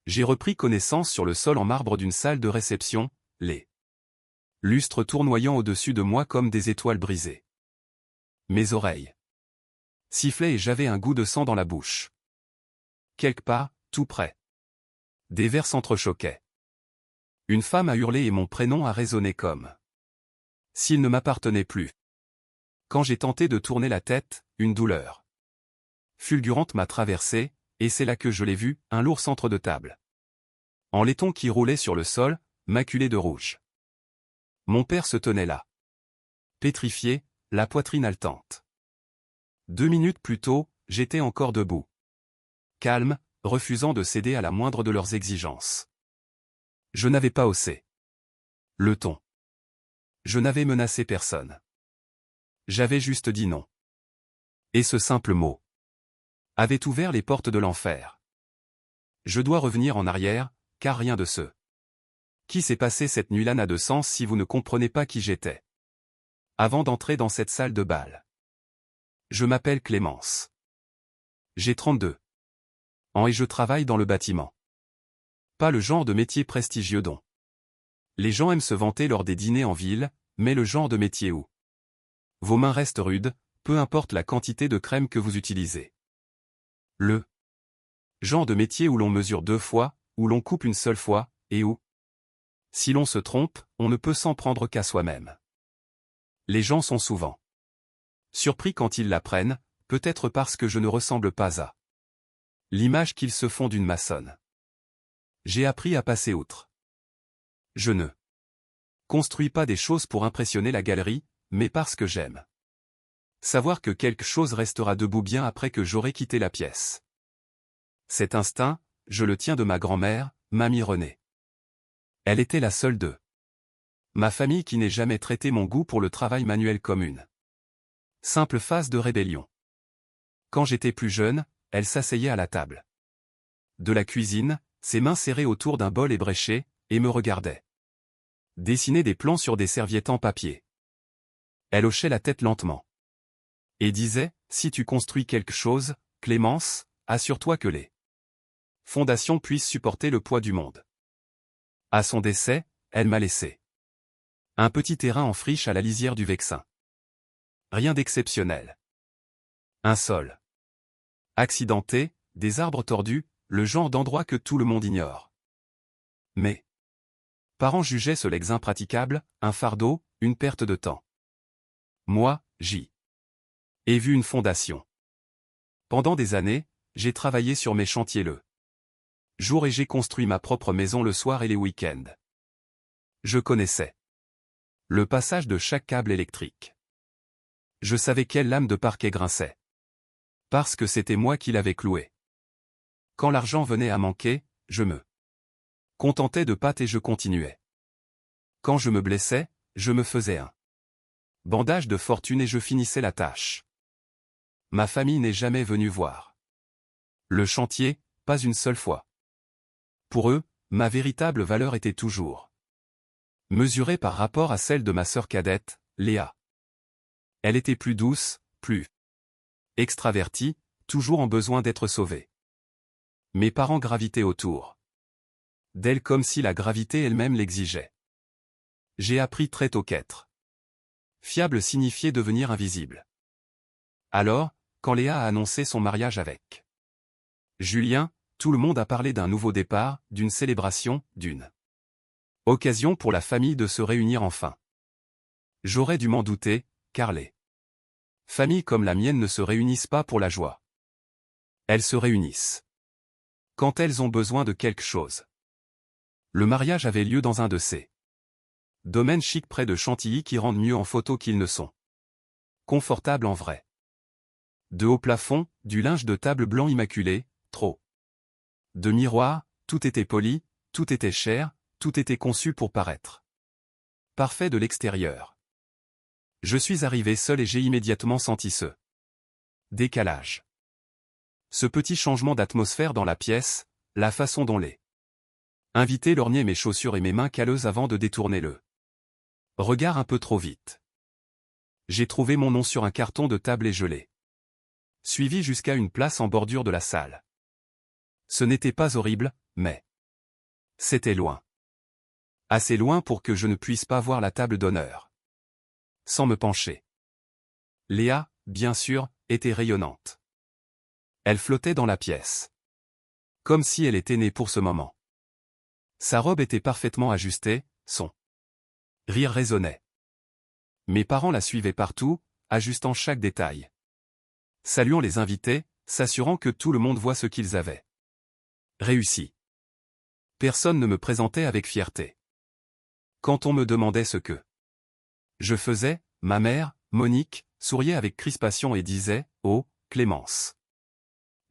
J'ai repris connaissance sur le sol en marbre d'une salle de réception, les lustres tournoyant au-dessus de moi comme des étoiles brisées. Mes oreilles sifflaient et j'avais un goût de sang dans la bouche. Quelque part, tout près. Des vers s'entrechoquaient. Une femme a hurlé et mon prénom a résonné comme s'il ne m'appartenait plus. Quand j'ai tenté de tourner la tête, une douleur fulgurante m'a traversé, et c'est là que je l'ai vu, un lourd centre de table en laiton qui roulait sur le sol, maculé de rouge. Mon père se tenait là, pétrifié, la poitrine haletante. 2 minutes plus tôt, j'étais encore debout. Calme, refusant de céder à la moindre de leurs exigences. Je n'avais pas haussé le ton. Je n'avais menacé personne. J'avais juste dit non. Et ce simple mot avait ouvert les portes de l'enfer. Je dois revenir en arrière, car rien de ce qui s'est passé cette nuit-là n'a de sens si vous ne comprenez pas qui j'étais. Avant d'entrer dans cette salle de bal. Je m'appelle Clémence. J'ai 32 ans et je travaille dans le bâtiment. Pas le genre de métier prestigieux dont les gens aiment se vanter lors des dîners en ville, mais le genre de métier où vos mains restent rudes, peu importe la quantité de crème que vous utilisez. Le genre de métier où l'on mesure 2 fois, où l'on coupe une seule fois, et où, si l'on se trompe, on ne peut s'en prendre qu'à soi-même. Les gens sont souvent surpris quand ils l'apprennent, peut-être parce que je ne ressemble pas à l'image qu'ils se font d'une maçonne. J'ai appris à passer outre. Je ne construis pas des choses pour impressionner la galerie, mais parce que j'aime savoir que quelque chose restera debout bien après que j'aurai quitté la pièce. Cet instinct, je le tiens de ma grand-mère, Mamie Renée. Elle était la seule de ma famille qui n'ait jamais traité mon goût pour le travail manuel comme une simple phase de rébellion. Quand j'étais plus jeune, elle s'asseyait à la table de la cuisine, ses mains serrées autour d'un bol ébréché, et me regardait dessiner des plans sur des serviettes en papier. Elle hochait la tête lentement et disait, si tu construis quelque chose, Clémence, assure-toi que les fondations puissent supporter le poids du monde. À son décès, elle m'a laissé un petit terrain en friche à la lisière du Vexin. Rien d'exceptionnel. Un sol accidenté, des arbres tordus, le genre d'endroit que tout le monde ignore. Mes parents jugeaient ce legs impraticable, un fardeau, une perte de temps. Moi, j'y ai vu une fondation. Pendant des années, j'ai travaillé sur mes chantiers le jour et j'ai construit ma propre maison le soir et les week-ends. Je connaissais le passage de chaque câble électrique. Je savais quelle lame de parquet grinçait. Parce que c'était moi qui l'avais cloué. Quand l'argent venait à manquer, je me contentais de pâtes et je continuais. Quand je me blessais, je me faisais un bandage de fortune et je finissais la tâche. Ma famille n'est jamais venue voir le chantier, pas une seule fois. Pour eux, ma véritable valeur était toujours mesurée par rapport à celle de ma sœur cadette, Léa. Elle était plus douce, plus extravertie, toujours en besoin d'être sauvée. Mes parents gravitaient autour d'elle comme si la gravité elle-même l'exigeait. J'ai appris très tôt qu'être fiable signifiait devenir invisible. Alors, quand Léa a annoncé son mariage avec Julien, tout le monde a parlé d'un nouveau départ, d'une célébration, d'une occasion pour la famille de se réunir enfin. J'aurais dû m'en douter, car les familles comme la mienne ne se réunissent pas pour la joie. Elles se réunissent quand elles ont besoin de quelque chose. Le mariage avait lieu dans un de ces domaines chics près de Chantilly qui rendent mieux en photo qu'ils ne sont confortables en vrai. De hauts plafonds, du linge de table blanc immaculé, trop de miroirs, tout était poli, tout était cher, tout était conçu pour paraître parfait de l'extérieur. Je suis arrivé seul et j'ai immédiatement senti ce décalage. Ce petit changement d'atmosphère dans la pièce, la façon dont les invités lorgnaient mes chaussures et mes mains calleuses avant de détourner le regard un peu trop vite. J'ai trouvé mon nom sur un carton de table et je l'ai suivi jusqu'à une place en bordure de la salle. Ce n'était pas horrible, mais C'était loin. Assez loin pour que je ne puisse pas voir la table d'honneur. Sans me pencher. Léa, bien sûr, était rayonnante. Elle flottait dans la pièce. Comme si elle était née pour ce moment. Sa robe était parfaitement ajustée, son rire résonnait. Mes parents la suivaient partout, ajustant chaque détail. Saluant les invités, s'assurant que tout le monde voit ce qu'ils avaient réussi. Personne ne me présentait avec fierté. Quand on me demandait ce que je faisais, ma mère, Monique, souriait avec crispation et disait « Oh, Clémence !»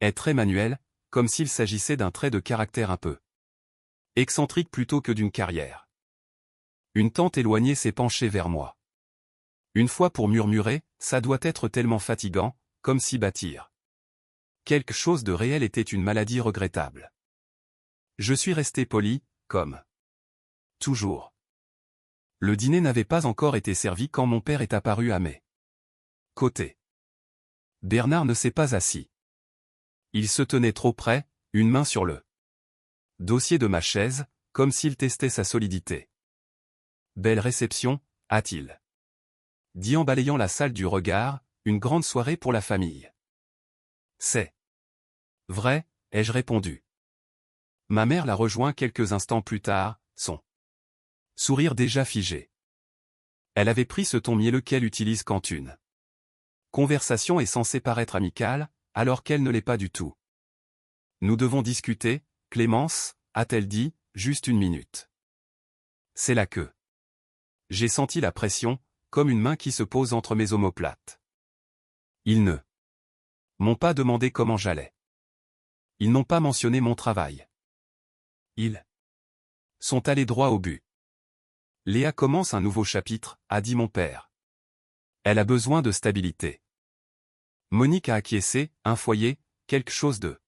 Être Emmanuel, comme s'il s'agissait d'un trait de caractère un peu excentrique plutôt que d'une carrière. Une tante éloignée s'est penchée vers moi. Une fois pour murmurer, ça doit être tellement fatigant, comme si bâtir quelque chose de réel était une maladie regrettable. Je suis resté poli, comme toujours. Le dîner n'avait pas encore été servi quand mon père est apparu à mes côtés. Bernard ne s'est pas assis. Il se tenait trop près, une main sur le dossier de ma chaise, comme s'il testait sa solidité. Belle réception, a-t-il dit en balayant la salle du regard, une grande soirée pour la famille. C'est vrai, ai-je répondu. Ma mère l'a rejoint quelques instants plus tard, son sourire déjà figé. Elle avait pris ce ton mielleux qu'elle utilise quand une conversation est censée paraître amicale, alors qu'elle ne l'est pas du tout. Nous devons discuter, Clémence, a-t-elle dit, juste une minute. C'est là que j'ai senti la pression, comme une main qui se pose entre mes omoplates. Ils ne m'ont pas demandé comment j'allais. Ils n'ont pas mentionné mon travail. Ils sont allés droit au but. Léa commence un nouveau chapitre, a dit mon père. Elle a besoin de stabilité. Monique a acquiescé, un foyer, quelque chose de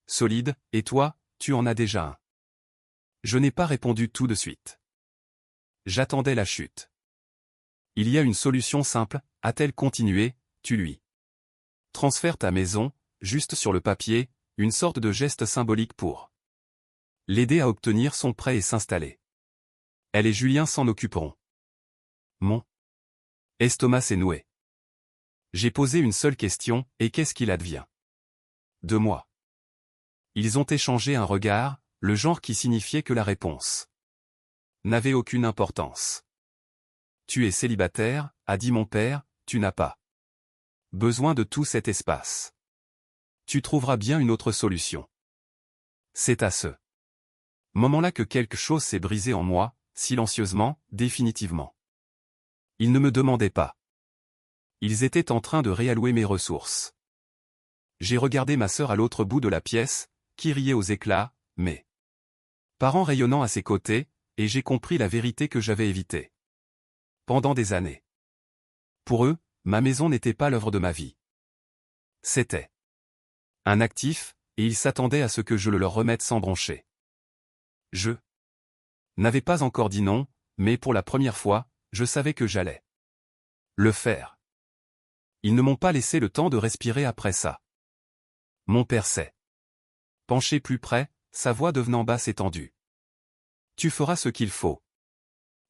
solide, et toi, tu en as déjà un. Je n'ai pas répondu tout de suite. J'attendais la chute. Il y a une solution simple, a-t-elle continué, tu lui transfères ta maison, juste sur le papier, une sorte de geste symbolique pour l'aider à obtenir son prêt et s'installer. Elle et Julien s'en occuperont. Mon estomac s'est noué. J'ai posé une seule question, et qu'est-ce qu'il advient de moi? Ils ont échangé un regard, le genre qui signifiait que la réponse n'avait aucune importance. Tu es célibataire, a dit mon père, tu n'as pas besoin de tout cet espace. Tu trouveras bien une autre solution. C'est à ce moment-là que quelque chose s'est brisé en moi, silencieusement, définitivement. Ils ne me demandaient pas. Ils étaient en train de réallouer mes ressources. J'ai regardé ma sœur à l'autre bout de la pièce, qui riait aux éclats, mes parents rayonnant à ses côtés, et j'ai compris la vérité que j'avais évitée pendant des années. Pour eux, ma maison n'était pas l'œuvre de ma vie. C'était un actif, et ils s'attendaient à ce que je le leur remette sans broncher. Je n'avais pas encore dit non, mais pour la première fois, je savais que j'allais le faire. Ils ne m'ont pas laissé le temps de respirer après ça. Mon père s'est penché plus près, sa voix devenant basse et tendue. Tu feras ce qu'il faut.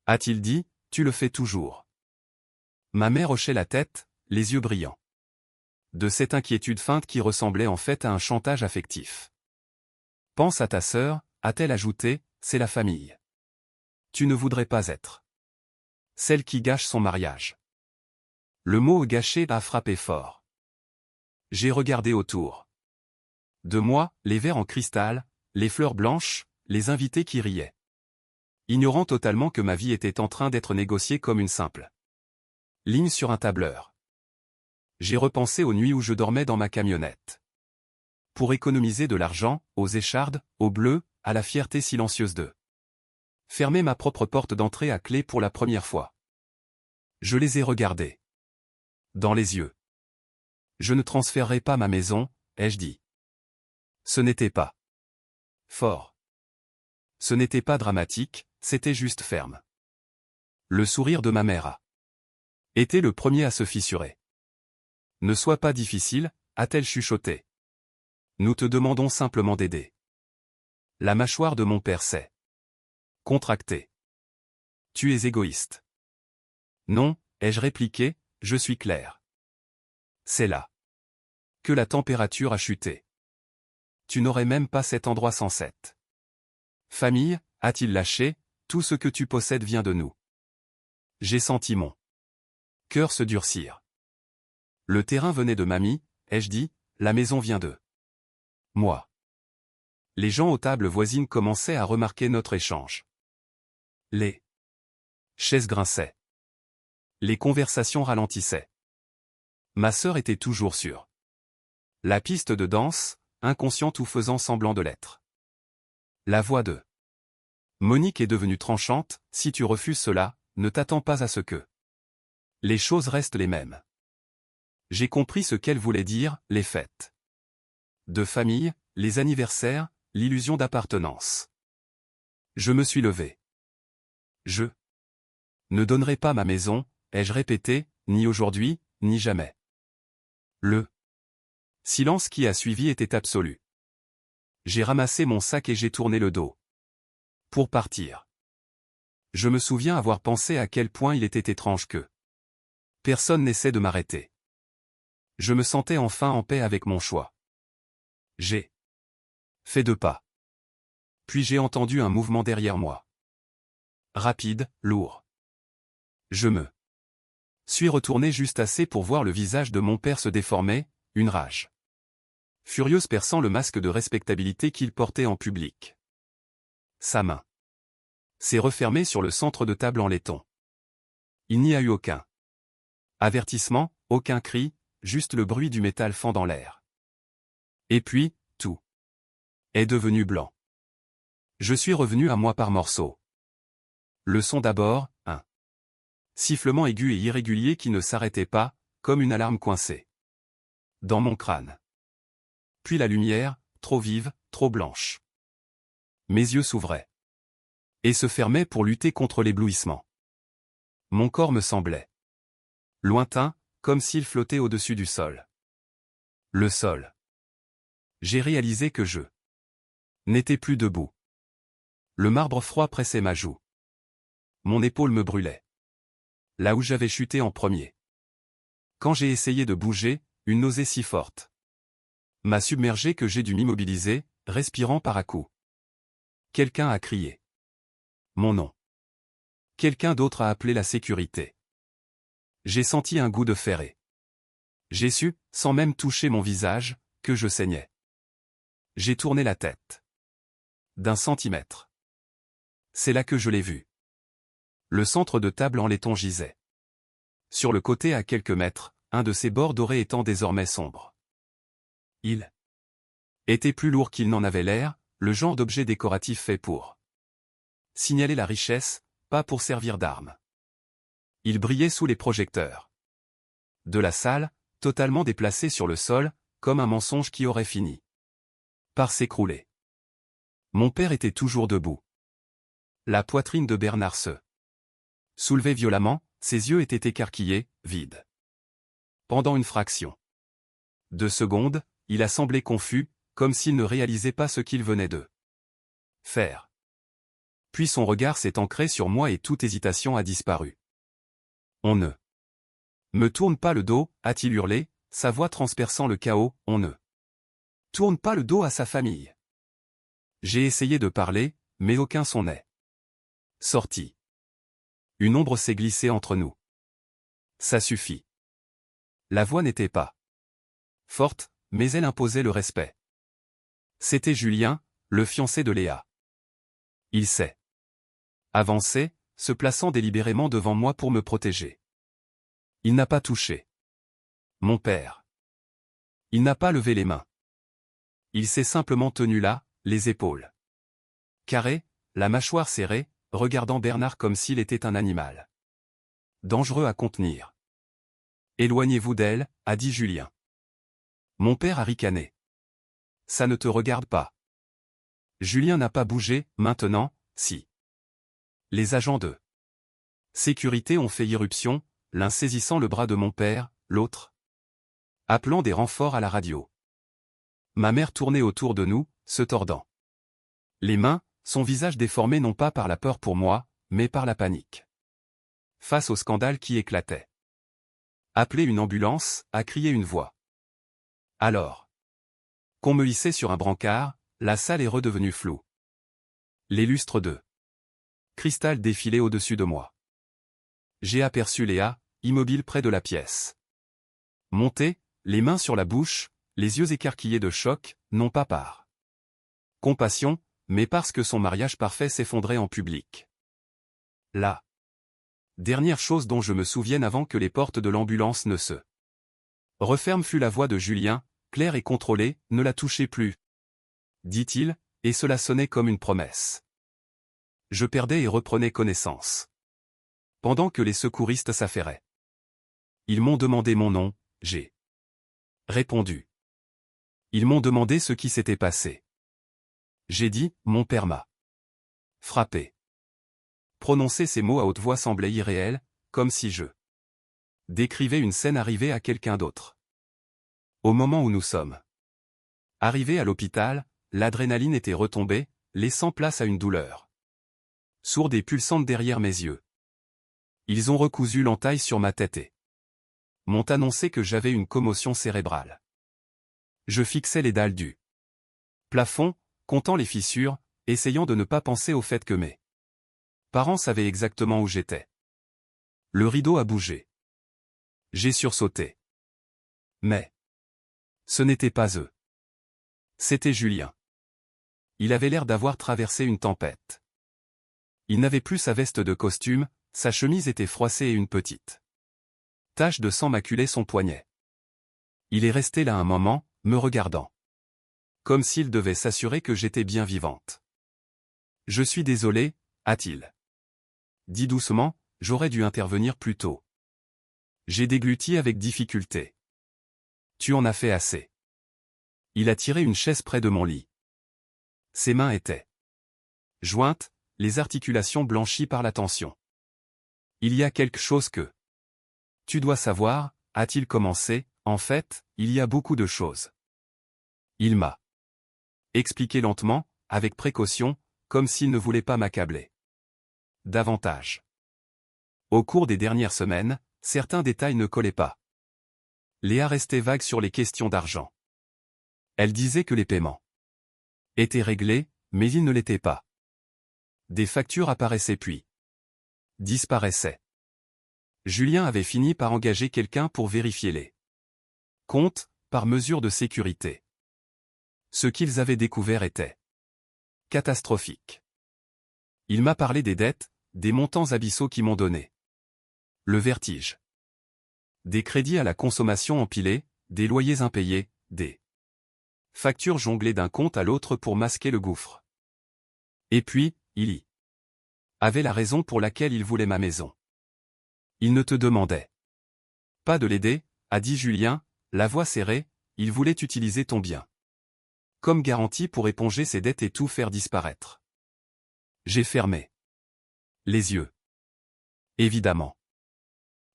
A-t-il dit, tu le fais toujours. Ma mère hochait la tête, les yeux brillants. De cette inquiétude feinte qui ressemblait en fait à un chantage affectif. Pense à ta sœur, a-t-elle ajouté, c'est la famille. Tu ne voudrais pas être celle qui gâche son mariage. Le mot gâché a frappé fort. J'ai regardé autour de moi, les verres en cristal, les fleurs blanches, les invités qui riaient. Ignorant totalement que ma vie était en train d'être négociée comme une simple ligne sur un tableur. J'ai repensé aux nuits où je dormais dans ma camionnette. Pour économiser de l'argent, aux échardes, au bleu, à la fierté silencieuse de fermer ma propre porte d'entrée à clé pour la première fois. Je les ai regardés dans les yeux. Je ne transférerai pas ma maison, ai-je dit. Ce n'était pas fort. Ce n'était pas dramatique, c'était juste ferme. Le sourire de ma mère a été le premier à se fissurer. Ne sois pas difficile, a-t-elle chuchoté. Nous te demandons simplement d'aider La mâchoire de mon père s'est contractée. Tu es égoïste. Non, ai-je répliqué, je suis clair. C'est là que la température a chuté. Tu n'aurais même pas cet endroit sans cette famille, a-t-il lâché, tout ce que tu possèdes vient de nous. J'ai senti mon cœur se durcir. Le terrain venait de mamie, ai-je dit, la maison vient de moi. Les gens aux tables voisines commençaient à remarquer notre échange. Les chaises grinçaient. Les conversations ralentissaient. Ma sœur était toujours sur la piste de danse, inconsciente ou faisant semblant de l'être. La voix de Monique est devenue tranchante, si tu refuses cela, ne t'attends pas à ce que les choses restent les mêmes. J'ai compris ce qu'elle voulait dire, les fêtes de famille, les anniversaires, l'illusion d'appartenance. Je me suis levé. Je ne donnerai pas ma maison, ai-je répété, ni aujourd'hui, ni jamais. Le silence qui a suivi était absolu. J'ai ramassé mon sac et j'ai tourné le dos pour partir. Je me souviens avoir pensé à quel point il était étrange que personne n'essaie de m'arrêter. Je me sentais enfin en paix avec mon choix. J'ai fait 2 pas. Puis j'ai entendu un mouvement derrière moi. Rapide, lourd. Je me suis retourné juste assez pour voir le visage de mon père se déformer, une rage furieuse perçant le masque de respectabilité qu'il portait en public. Sa main s'est refermée sur le centre de table en laiton. Il n'y a eu aucun avertissement, aucun cri, juste le bruit du métal fendant l'air. Et puis, tout est devenu blanc. Je suis revenu à moi par morceaux. Le son d'abord, un sifflement aigu et irrégulier qui ne s'arrêtait pas, comme une alarme coincée dans mon crâne. Puis la lumière, trop vive, trop blanche. Mes yeux s'ouvraient et se fermaient pour lutter contre l'éblouissement. Mon corps me semblait lointain, comme s'il flottait au-dessus du sol. Le sol. J'ai réalisé que je n'étais plus debout. Le marbre froid pressait ma joue. Mon épaule me brûlait. Là où j'avais chuté en premier. Quand j'ai essayé de bouger, une nausée si forte m'a submergé que j'ai dû m'immobiliser, respirant par à-coups. Quelqu'un a crié mon nom. Quelqu'un d'autre a appelé la sécurité. J'ai senti un goût de ferré. J'ai su, sans même toucher mon visage, que je saignais. J'ai tourné la tête. D'1 centimètre. C'est là que je l'ai vu. Le centre de table en laiton gisait. Sur le côté à quelques mètres, un de ses bords dorés étant désormais sombre. Il était plus lourd qu'il n'en avait l'air, le genre d'objet décoratif fait pour signaler la richesse, pas pour servir d'arme. Il brillait sous les projecteurs de la salle, totalement déplacé sur le sol, comme un mensonge qui aurait fini par s'écrouler. Mon père était toujours debout. La poitrine de Bernard se soulevait violemment, ses yeux étaient écarquillés, vides. Pendant une fraction de seconde, il a semblé confus, comme s'il ne réalisait pas ce qu'il venait de faire. Puis son regard s'est ancré sur moi et toute hésitation a disparu. On ne me tourne pas le dos, a-t-il hurlé, sa voix transperçant le chaos, on ne tourne pas le dos à sa famille. J'ai essayé de parler, mais aucun son n'est sorti. Une ombre s'est glissée entre nous. Ça suffit. La voix n'était pas forte, mais elle imposait le respect. C'était Julien, le fiancé de Léa. Il s'est avancé, se plaçant délibérément devant moi pour me protéger. Il n'a pas touché mon père. Il n'a pas levé les mains. Il s'est simplement tenu là, les épaules carrées, la mâchoire serrée, regardant Bernard comme s'il était un animal dangereux à contenir. Éloignez-vous d'elle, a dit Julien. Mon père a ricané. Ça ne te regarde pas. Julien n'a pas bougé, maintenant, si. Les agents de sécurité ont fait irruption, l'un saisissant le bras de mon père, l'autre appelant des renforts à la radio. Ma mère tournait autour de nous, se tordant Les mains, son visage déformé non pas par la peur pour moi, mais par la panique. Face au scandale qui éclatait. Appeler une ambulance, a crié une voix. Alors qu'on me hissait sur un brancard, la salle est redevenue floue. Les lustres de cristal défilaient au-dessus de moi. J'ai aperçu Léa, immobile près de la pièce. Montée, les mains sur la bouche, les yeux écarquillés de choc, non pas par compassion, mais parce que son mariage parfait s'effondrait en public. La dernière chose dont je me souvienne avant que les portes de l'ambulance ne se referment fut la voix de Julien, claire et contrôlée, « Ne la touchez plus », dit-il, et cela sonnait comme une promesse. Je perdais et reprenais connaissance. Pendant que les secouristes s'affairaient. Ils m'ont demandé mon nom, j'ai répondu. Ils m'ont demandé ce qui s'était passé. J'ai dit, mon père m'a frappé. Prononcer ces mots à haute voix semblait irréel, comme si je décrivais une scène arrivée à quelqu'un d'autre. Au moment où nous sommes arrivés à l'hôpital, l'adrénaline était retombée, laissant place à une douleur sourde et pulsante derrière mes yeux. Ils ont recousu l'entaille sur ma tête et m'ont annoncé que j'avais une commotion cérébrale. Je fixais les dalles du plafond, comptant les fissures, essayant de ne pas penser au fait que mes parents savaient exactement où j'étais. Le rideau a bougé. J'ai sursauté. Mais ce n'était pas eux. C'était Julien. Il avait l'air d'avoir traversé une tempête. Il n'avait plus sa veste de costume, sa chemise était froissée et une petite tache de sang maculait son poignet. Il est resté là un moment, me regardant. Comme s'il devait s'assurer que j'étais bien vivante. « Je suis désolé, a-t-il dit doucement, j'aurais dû intervenir plus tôt. J'ai dégluti avec difficulté. Tu en as fait assez. Il a tiré une chaise près de mon lit. Ses mains étaient jointes, les articulations blanchies par la tension. Il y a quelque chose que tu dois savoir, a-t-il commencé, en fait, il y a beaucoup de choses. Il m'a expliqué lentement, avec précaution, comme s'il ne voulait pas m'accabler davantage. Au cours des dernières semaines, certains détails ne collaient pas. Léa restait vague sur les questions d'argent. Elle disait que les paiements étaient réglés, mais ils ne l'étaient pas. Des factures apparaissaient puis disparaissaient. Julien avait fini par engager quelqu'un pour vérifier les comptes, par mesure de sécurité. Ce qu'ils avaient découvert était catastrophique. Il m'a parlé des dettes, des montants abyssaux qui m'ont donné le vertige. Des crédits à la consommation empilés, des loyers impayés, des factures jonglées d'un compte à l'autre pour masquer le gouffre. Et puis, il y avait la raison pour laquelle il voulait ma maison. Il ne te demandait pas de l'aider, a dit Julien, la voix serrée, il voulait utiliser ton bien comme garantie pour éponger ses dettes et tout faire disparaître. J'ai fermé les yeux. Évidemment.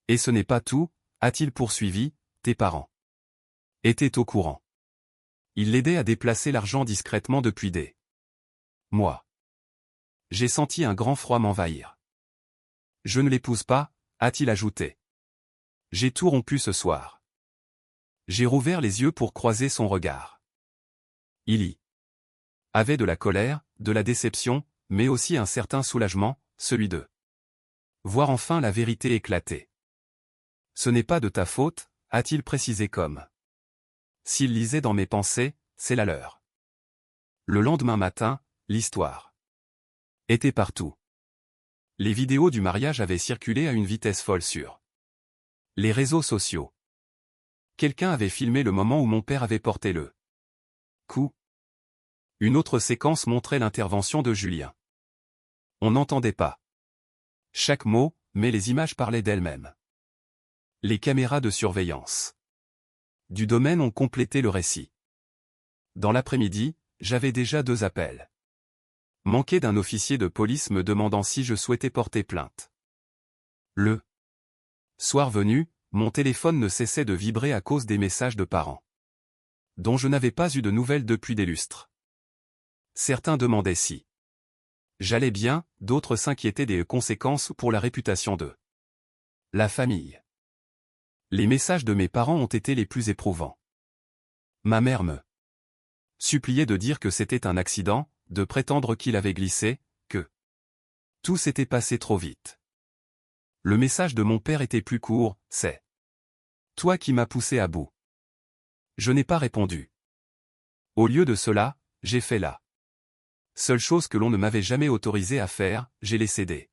Et ce n'est pas tout, a-t-il poursuivi, tes parents étaient au courant. Il l'aidait à déplacer l'argent discrètement depuis des mois. J'ai senti un grand froid m'envahir. Je ne l'épouse pas, a-t-il ajouté. J'ai tout rompu ce soir. J'ai rouvert les yeux pour croiser son regard. Il y avait de la colère, de la déception, mais aussi un certain soulagement, celui de voir enfin la vérité éclater. Ce n'est pas de ta faute, a-t-il précisé comme s'il lisait dans mes pensées, c'est la leur. Le lendemain matin, l'histoire était partout. Les vidéos du mariage avaient circulé à une vitesse folle sur les réseaux sociaux. Quelqu'un avait filmé le moment où mon père avait porté le coup. Une autre séquence montrait l'intervention de Julien. On n'entendait pas chaque mot, mais les images parlaient d'elles-mêmes. Les caméras de surveillance du domaine ont complété le récit. Dans l'après-midi, j'avais déjà 2 appels manqués d'un officier de police me demandant si je souhaitais porter plainte. Le soir venu, mon téléphone ne cessait de vibrer à cause des messages de parents dont je n'avais pas eu de nouvelles depuis des lustres. Certains demandaient si j'allais bien, d'autres s'inquiétaient des conséquences pour la réputation de la famille. Les messages de mes parents ont été les plus éprouvants. Ma mère me suppliait de dire que c'était un accident, de prétendre qu'il avait glissé, que tout s'était passé trop vite. Le message de mon père était plus court, c'est toi qui m'as poussé à bout. Je n'ai pas répondu. Au lieu de cela, j'ai fait la seule chose que l'on ne m'avait jamais autorisé à faire, j'ai laissé des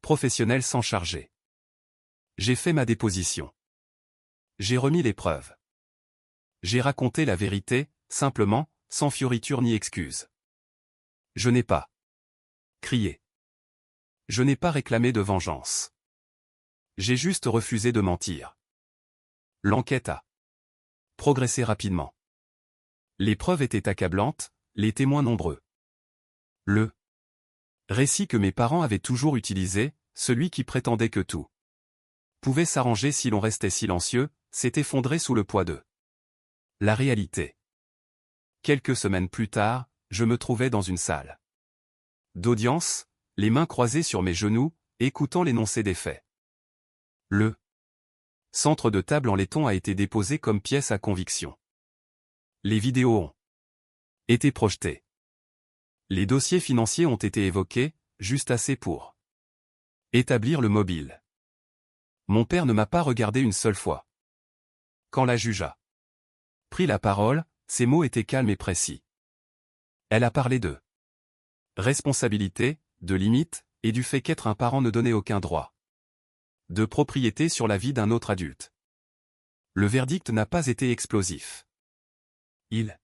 professionnels s'en charger. J'ai fait ma déposition. J'ai remis les preuves. J'ai raconté la vérité, simplement, sans fioriture ni excuse. Je n'ai pas crié. Je n'ai pas réclamé de vengeance. J'ai juste refusé de mentir. L'enquête a progressé rapidement. Les preuves étaient accablantes, les témoins nombreux. Le récit que mes parents avaient toujours utilisé, celui qui prétendait que tout pouvait s'arranger si l'on restait silencieux, s'est effondré sous le poids de la réalité. Quelques semaines plus tard, je me trouvais dans une salle d'audience, les mains croisées sur mes genoux, écoutant l'énoncé des faits. Le centre de table en laiton a été déposé comme pièce à conviction. Les vidéos ont été projetées. Les dossiers financiers ont été évoqués, juste assez pour établir le mobile. Mon père ne m'a pas regardé une seule fois. Quand la juge a pris la parole, ses mots étaient calmes et précis. Elle a parlé de responsabilité, de limites, et du fait qu'être un parent ne donnait aucun droit de propriété sur la vie d'un autre adulte. Le verdict n'a pas été explosif. Il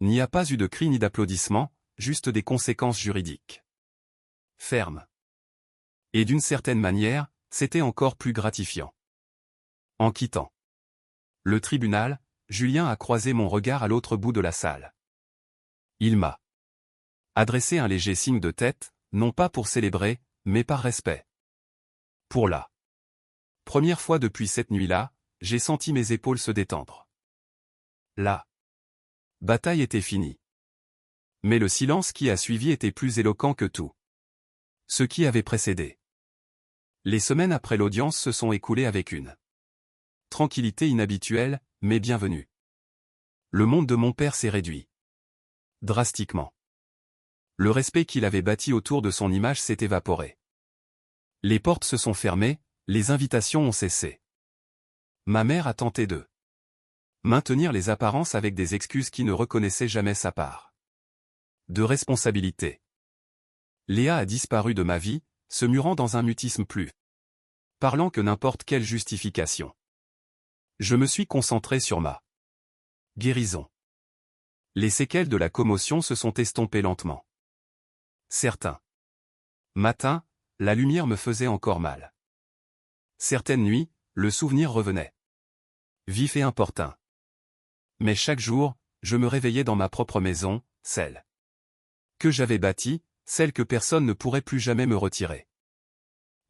n'y a pas eu de cris ni d'applaudissements, juste des conséquences juridiques fermes. Et d'une certaine manière, c'était encore plus gratifiant. En quittant le tribunal, Julien a croisé mon regard à l'autre bout de la salle. Il m'a adressé un léger signe de tête, non pas pour célébrer, mais par respect. Pour la première fois depuis cette nuit-là, j'ai senti mes épaules se détendre. La bataille était finie. Mais le silence qui a suivi était plus éloquent que tout ce qui avait précédé. Les semaines après l'audience se sont écoulées avec une tranquillité inhabituelle, mais bienvenue. Le monde de mon père s'est réduit drastiquement. Le respect qu'il avait bâti autour de son image s'est évaporé. Les portes se sont fermées, les invitations ont cessé. Ma mère a tenté de maintenir les apparences avec des excuses qui ne reconnaissaient jamais sa part de responsabilité. Léa a disparu de ma vie, se murant dans un mutisme plus parlant que n'importe quelle justification. Je me suis concentré sur ma guérison. Les séquelles de la commotion se sont estompées lentement. Certains matins, la lumière me faisait encore mal. Certaines nuits, le souvenir revenait vif et importun. Mais chaque jour, je me réveillais dans ma propre maison, celle que j'avais bâtie, celle que personne ne pourrait plus jamais me retirer.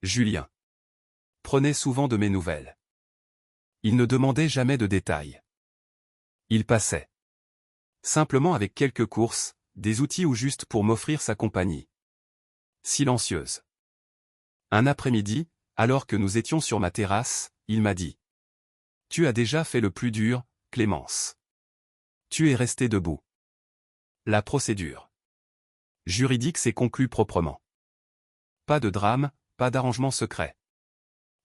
Julien prenait souvent de mes nouvelles. Il ne demandait jamais de détails. Il passait simplement avec quelques courses, des outils ou juste pour m'offrir sa compagnie silencieuse. Un après-midi, alors que nous étions sur ma terrasse, il m'a dit : « Tu as déjà fait le plus dur, Clémence. Tu es restée debout. » La procédure juridique s'est conclue proprement. Pas de drame, pas d'arrangement secret.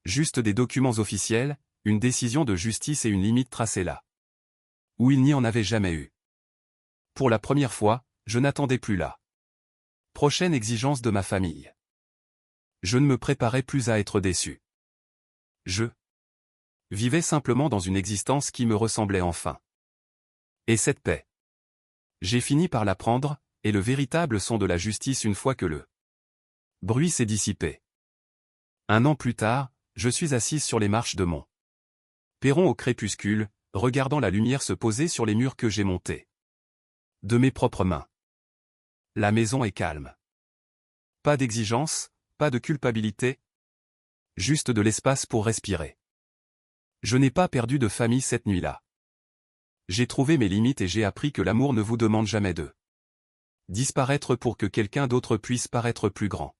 Juste des documents officiels, une décision de justice et une limite tracée là où il n'y en avait jamais eu. Pour la première fois, je n'attendais plus la prochaine exigence de ma famille. Je ne me préparais plus à être déçu. Je vivais simplement dans une existence qui me ressemblait enfin. Et cette paix, j'ai fini par la prendre, et le véritable son de la justice une fois que le bruit s'est dissipé. Un an plus tard, je suis assise sur les marches de mon perron au crépuscule, regardant la lumière se poser sur les murs que j'ai montés de mes propres mains. La maison est calme. Pas d'exigence, pas de culpabilité. Juste de l'espace pour respirer. Je n'ai pas perdu de famille cette nuit-là. J'ai trouvé mes limites et j'ai appris que l'amour ne vous demande jamais de Disparaître pour que quelqu'un d'autre puisse paraître plus grand.